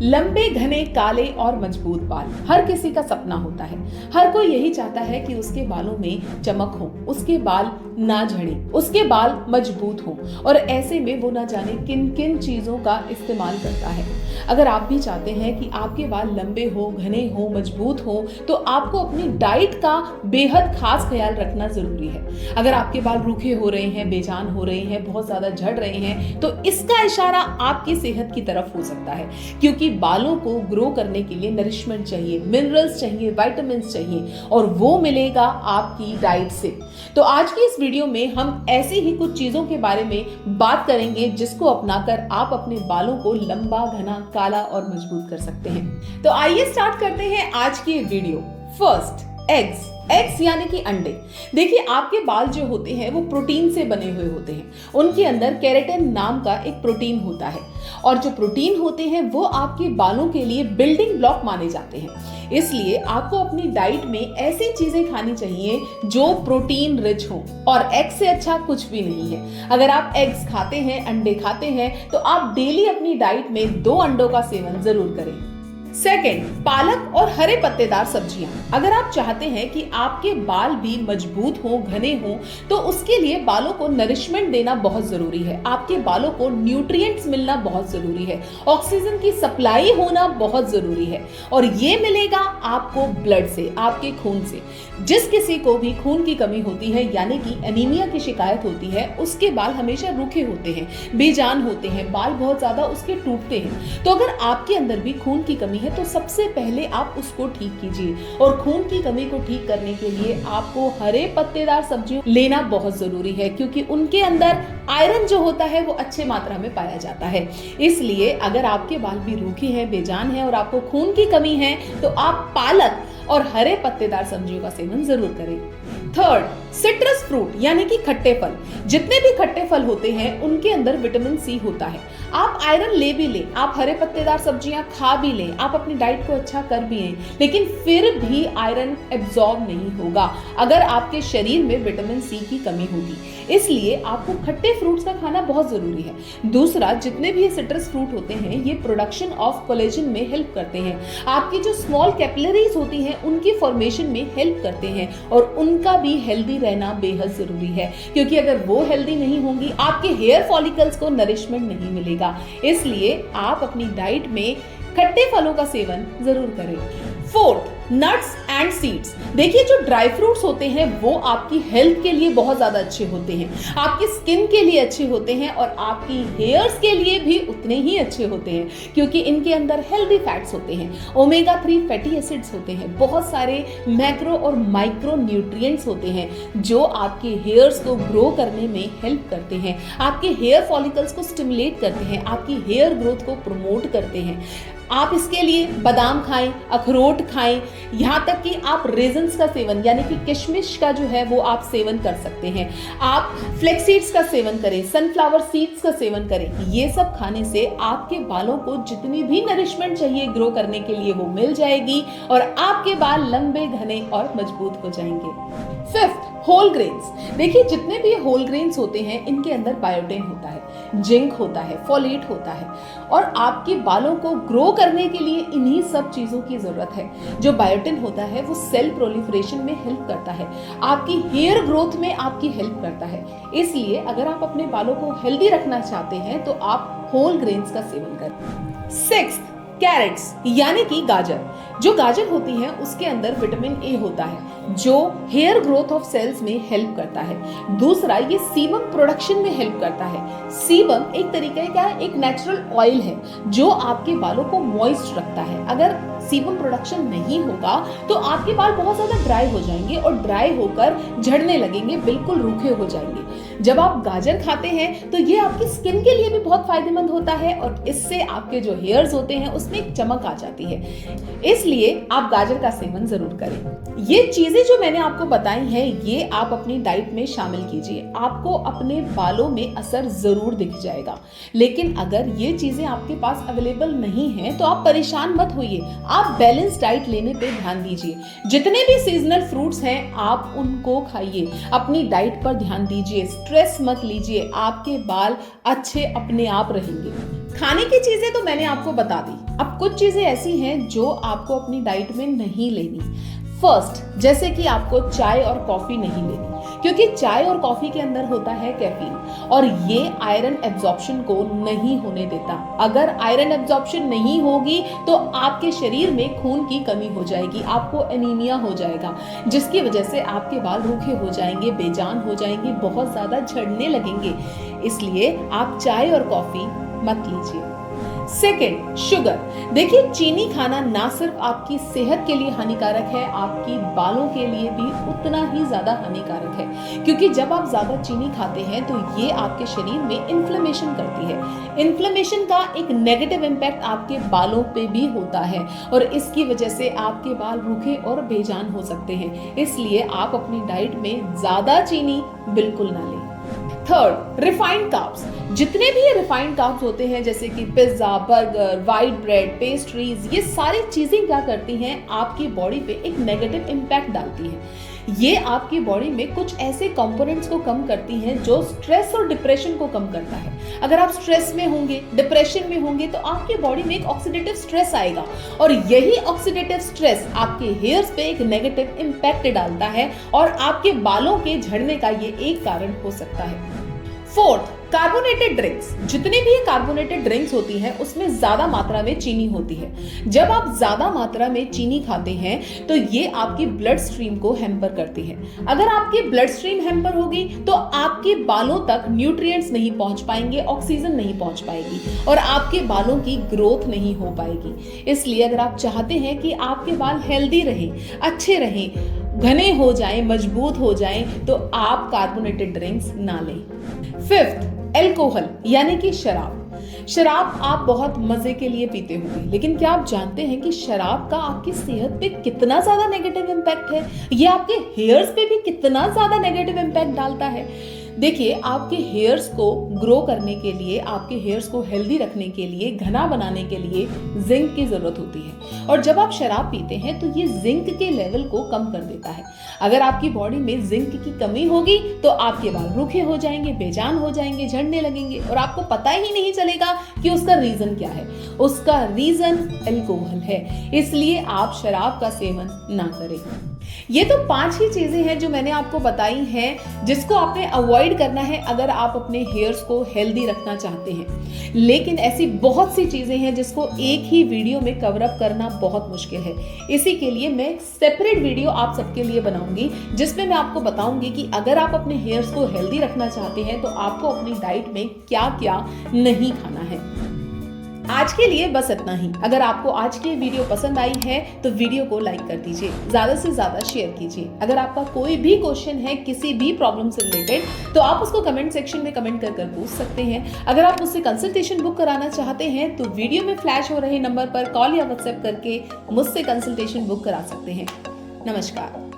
लंबे घने काले और मजबूत बाल हर किसी का सपना होता है। हर कोई यही चाहता है कि उसके बालों में चमक हो, उसके बाल ना झड़े, उसके बाल मजबूत हो और ऐसे में वो ना जाने किन किन चीजों का इस्तेमाल करता है। अगर आप भी चाहते हैं कि आपके बाल लंबे हो, घने हो, मजबूत हो, तो आपको अपनी डाइट का बेहद खास ख्याल रखना जरूरी है। अगर आपके बाल रूखे हो रहे हैं, बेजान हो रहे हैं, बहुत ज्यादा झड़ रहे हैं, तो इसका इशारा आपकी सेहत की तरफ हो सकता है, क्योंकि बालों को ग्रो करने के लिए नरिशमेंट चाहिए, मिनरल्स चाहिए, विटामिन्स चाहिए और वो मिलेगा आपकी डाइट से। तो आज की इस वीडियो में हम ऐसी ही कुछ चीजों के बारे में बात करेंगे जिसको अपनाकर आप अपने बालों को लंबा, घना, काला और मजबूत कर सकते हैं। तो आइए स्टार्ट करते हैं आज की वीडियो। फर्स्ट, एग्स यानी कि अंडे। देखिए, आपके बाल जो होते हैं वो प्रोटीन से बने हुए होते हैं। उनके अंदर केराटिन नाम का एक प्रोटीन होता है और जो प्रोटीन होते हैं वो आपके बालों के लिए बिल्डिंग ब्लॉक माने जाते हैं। इसलिए आपको अपनी डाइट में ऐसी चीजें खानी चाहिए जो प्रोटीन रिच हो और एग से अच्छा कुछ भी नहीं है। अगर आप एग्स खाते हैं, अंडे खाते हैं, तो आप डेली अपनी डाइट में 2 अंडों का सेवन जरूर करें। सेकेंड, पालक और हरे पत्तेदार सब्जियां। अगर आप चाहते हैं कि आपके बाल भी मजबूत हो, घने हो, तो उसके लिए बालों को नरिशमेंट देना बहुत जरूरी है। आपके बालों को न्यूट्रिएंट्स मिलना बहुत जरूरी है, ऑक्सीजन की सप्लाई होना बहुत जरूरी है और ये मिलेगा आपको ब्लड से, आपके खून से। जिस किसी को भी खून की कमी होती है यानी कि एनीमिया की शिकायत होती है, उसके बाल हमेशा रूखे होते हैं, बेजान होते हैं, बाल बहुत ज्यादा उसके टूटते हैं। तो अगर आपके अंदर भी खून की कमी है तो सबसे पहले आप उसको ठीक कीजिए और खून की कमी को ठीक करने के लिए आपको हरे पत्तेदार सब्जियां लेना बहुत जरूरी है, क्योंकि उनके अंदर आयरन जो होता है वो अच्छे मात्रा में पाया जाता है। इसलिए अगर आपके बाल भी रूखे हैं, बेजान हैं और आपको खून की कमी है, तो आप पालक और हरे पत्तेदार सब्जियों का सेवन जरूर करें। थर्ड, सिट्रस फ्रूट यानी कि खट्टे फल। जितने भी खट्टे फल होते हैं उनके अंदर विटामिन सी होता है। आप आयरन ले भी लें, आप हरे पत्तेदार सब्जियां खा भी लें, आप अपनी डाइट को अच्छा कर भी लें, लेकिन फिर भी आयरन एब्जॉर्ब नहीं होगा अगर आपके शरीर में विटामिन सी की कमी होगी। इसलिए आपको खट्टे फ्रूट्स का खाना बहुत जरूरी है। दूसरा, जितने भी ये सिट्रस फ्रूट होते हैं ये प्रोडक्शन ऑफ कोलेजन में हेल्प करते हैं। आपकी जो स्मॉल कैपिलरीज होती हैं उनकी फॉर्मेशन में हेल्प करते हैं और उनका भी हेल्दी रहना बेहद जरूरी है, क्योंकि अगर वो हेल्दी नहीं होंगी आपके हेयर फॉलिकल्स को नरिशमेंट नहीं मिलेगा। इसलिए आप अपनी डाइट में खट्टे फलों का सेवन जरूर करें। Fourth, nuts and seeds. देखिए, जो ड्राई फ्रूट्स होते हैं वो आपकी हेल्थ के लिए बहुत ज्यादा अच्छे होते हैं, आपकी स्किन के लिए अच्छे होते हैं और आपकी हेयर्स के लिए भी उतने ही अच्छे होते हैं, क्योंकि इनके अंदर हेल्दी फैट्स होते हैं, ओमेगा 3 फैटी एसिड्स होते हैं, बहुत सारे मैक्रो और माइक्रो न्यूट्रिएंट्स होते हैं जो आपके हेयर्स को ग्रो करने में हेल्प करते हैं, आपके हेयर फॉलिकल्स को स्टिमुलेट करते हैं, आपकी हेयर ग्रोथ को प्रमोट करते हैं। आप इसके लिए बादाम खाएं, अखरोट खाएं, यहाँ तक कि आप रेजन्स का सेवन यानी कि किशमिश का जो है वो आप सेवन कर सकते हैं। आप फ्लेक्स सीड्स का सेवन करें, सनफ्लावर सीड्स का सेवन करें। ये सब खाने से आपके बालों को जितनी भी नरिशमेंट चाहिए ग्रो करने के लिए वो मिल जाएगी और आपके बाल लंबे, घने और मजबूत हो जाएंगे। Fifth, whole grains. देखिए, जितने भी होल ग्रेन्स होते हैं इनके अंदर बायोटिन होता है, जिंक होता है, फोलेट होता है और आपके बालों को ग्रो करने के लिए इन्हीं सब चीजों की जरूरत है। जो बायोटिन होता है वो सेल प्रोलिफरेशन में हेल्प करता है, आपकी हेयर ग्रोथ में आपकी हेल्प करता है। इसलिए अगर आप अपने बालों को हेल्दी रखना चाहते हैं तो आप होल ग्रेन्स का सेवन करें। सिक्स्थ, कैरेट्स यानी कि गाजर। जो गाजर होती है उसके अंदर विटामिन ए होता है जो हेयर ग्रोथ ऑफ सेल्स में हेल्प करता है। दूसरा, ये सीबम प्रोडक्शन में हेल्प करता है। सीबम एक तरीके का एक नेचुरल ऑयल है जो आपके बालों को मॉइस्ट रखता है। अगर सीबम प्रोडक्शन नहीं होगा तो आपके बाल बहुत ज्यादा ड्राई हो जाएंगे और ड्राई होकर झड़ने लगेंगे, बिल्कुल रूखे हो जाएंगे। जब आप गाजर खाते हैं तो ये आपकी स्किन के लिए भी बहुत फायदेमंद होता है और इससे आपके जो हेयर्स होते हैं उसमें एक चमक आ जाती है। इसलिए आप गाजर का सेवन जरूर करें। ये चीजें जो मैंने आपको बताई हैं ये आप अपनी डाइट में शामिल कीजिए, आपको अपने बालों में असर जरूर दिख जाएगा। लेकिन अगर ये चीजें आपके पास अवेलेबल नहीं है तो आप परेशान मत होइए, आप बैलेंस डाइट लेने पे ध्यान दीजिए। जितने भी सीजनल फ्रूट्स हैं आप उनको खाइए, अपनी डाइट पर ध्यान दीजिए, स्ट्रेस मत लीजिए, आपके बाल अच्छे अपने आप रहेंगे। खाने की चीजें तो मैंने आपको बता दी, अब कुछ चीजें ऐसी हैं जो आपको अपनी डाइट में नहीं लेनी। फर्स्ट, जैसे कि आपको चाय और कॉफी नहीं लेनी, क्योंकि चाय और कॉफी के अंदर होता है कैफीन और ये आयरन एब्जॉर्प्शन को नहीं होने देता। अगर आयरन एब्जॉर्प्शन नहीं होगी तो आपके शरीर में खून की कमी हो जाएगी, आपको एनीमिया हो जाएगा, जिसकी वजह से आपके बाल रूखे हो जाएंगे, बेजान हो जाएंगे, बहुत ज्यादा झड़ने लगेंगे। इसलिए आप चाय और कॉफी मत लीजिए। Second, sugar. देखिए, चीनी खाना ना सिर्फ आपकी सेहत के लिए हानिकारक है, आपकी बालों के लिए भी उतना ही ज्यादा हानिकारक है, क्योंकि जब आप ज्यादा चीनी खाते हैं तो ये आपके शरीर में इन्फ्लेमेशन करती है। इन्फ्लेमेशन का एक नेगेटिव इम्पैक्ट आपके बालों पे भी होता है और इसकी वजह से आपके बाल रूखे और बेजान हो सकते हैं। इसलिए आप अपनी डाइट में ज्यादा चीनी बिल्कुल ना लें। Third, refined carbs. जितने भी रिफाइंड कार्ब्स होते हैं, जैसे कि pizza, burger, white bread, pastries, ये सारी चीजें क्या करती हैं, आपकी बॉडी पे एक नेगेटिव इम्पैक्ट डालती हैं। ये आपकी बॉडी में कुछ ऐसे कंपोनेंट्स को कम करती हैं जो स्ट्रेस और डिप्रेशन को कम करता है। अगर आप स्ट्रेस में होंगे, डिप्रेशन में होंगे, तो आपकी बॉडी में एक ऑक्सीडेटिव स्ट्रेस आएगा और यही ऑक्सीडेटिव स्ट्रेस आपके हेयर्स पे एक नेगेटिव इम्पैक्ट डालता है और आपके बालों के झड़ने का ये एक कारण हो सकता है। Fourth, carbonated drinks. जितने भी कार्बोनेटेड ड्रिंक्स होती हैं उसमें ज्यादा मात्रा में चीनी होती है। जब आप ज्यादा मात्रा में चीनी खाते हैं तो ये आपकी ब्लड स्ट्रीम को हैम्पर करती है। अगर आपकी ब्लड स्ट्रीम हैम्पर होगी तो आपके बालों तक न्यूट्रिएंट्स नहीं पहुंच पाएंगे, ऑक्सीजन नहीं पहुंच पाएगी और आपके बालों की ग्रोथ नहीं हो पाएगी। इसलिए अगर आप चाहते हैं कि आपके बाल हेल्दी रहें, अच्छे रहें, घने हो जाएं, मजबूत हो जाएं, तो आप कार्बोनेटेड ड्रिंक्स ना लें। फिफ्थ, अल्कोहल यानी कि शराब। शराब आप बहुत मजे के लिए पीते होंगे, लेकिन क्या आप जानते हैं कि शराब का आपकी सेहत पे कितना ज्यादा नेगेटिव इम्पैक्ट है? ये आपके हेयर्स पे भी कितना ज्यादा नेगेटिव इम्पैक्ट डालता है। देखिए, आपके हेयर्स को ग्रो करने के लिए, आपके हेयर्स को हेल्दी रखने के लिए, घना बनाने के लिए जिंक की जरूरत होती है और जब आप शराब पीते हैं तो ये जिंक के लेवल को कम कर देता है। अगर आपकी बॉडी में जिंक की कमी होगी तो आपके बाल रूखे हो जाएंगे, बेजान हो जाएंगे, झड़ने लगेंगे और आपको पता ही नहीं चलेगा कि उसका रीजन क्या है। उसका रीजन अल्कोहल है, इसलिए आप शराब का सेवन ना करें। ये तो 5 ही चीजें हैं जो मैंने आपको बताई हैं जिसको आपने अवॉइड करना है अगर आप अपने हेयर्स को हेल्दी रखना चाहते हैं। लेकिन ऐसी बहुत सी चीजें हैं जिसको एक ही वीडियो में कवर अप करना बहुत मुश्किल है। इसी के लिए मैं सेपरेट वीडियो आप सबके लिए बनाऊंगी जिसमें मैं आपको बताऊंगी कि अगर आप अपने हेयर्स को हेल्दी रखना चाहते हैं तो आपको अपनी डाइट में क्या क्या नहीं खाना है। आज के लिए बस इतना ही। अगर आपको आज की वीडियो पसंद आई है तो वीडियो को लाइक कर दीजिए, ज्यादा से ज्यादा शेयर कीजिए। अगर आपका कोई भी क्वेश्चन है किसी भी प्रॉब्लम से रिलेटेड तो आप उसको कमेंट सेक्शन में कमेंट कर पूछ सकते हैं। अगर आप मुझसे कंसल्टेशन बुक कराना चाहते हैं तो वीडियो में फ्लैश हो रहे नंबर पर कॉल या व्हाट्सएप करके मुझसे कंसल्टेशन बुक करा सकते हैं। नमस्कार।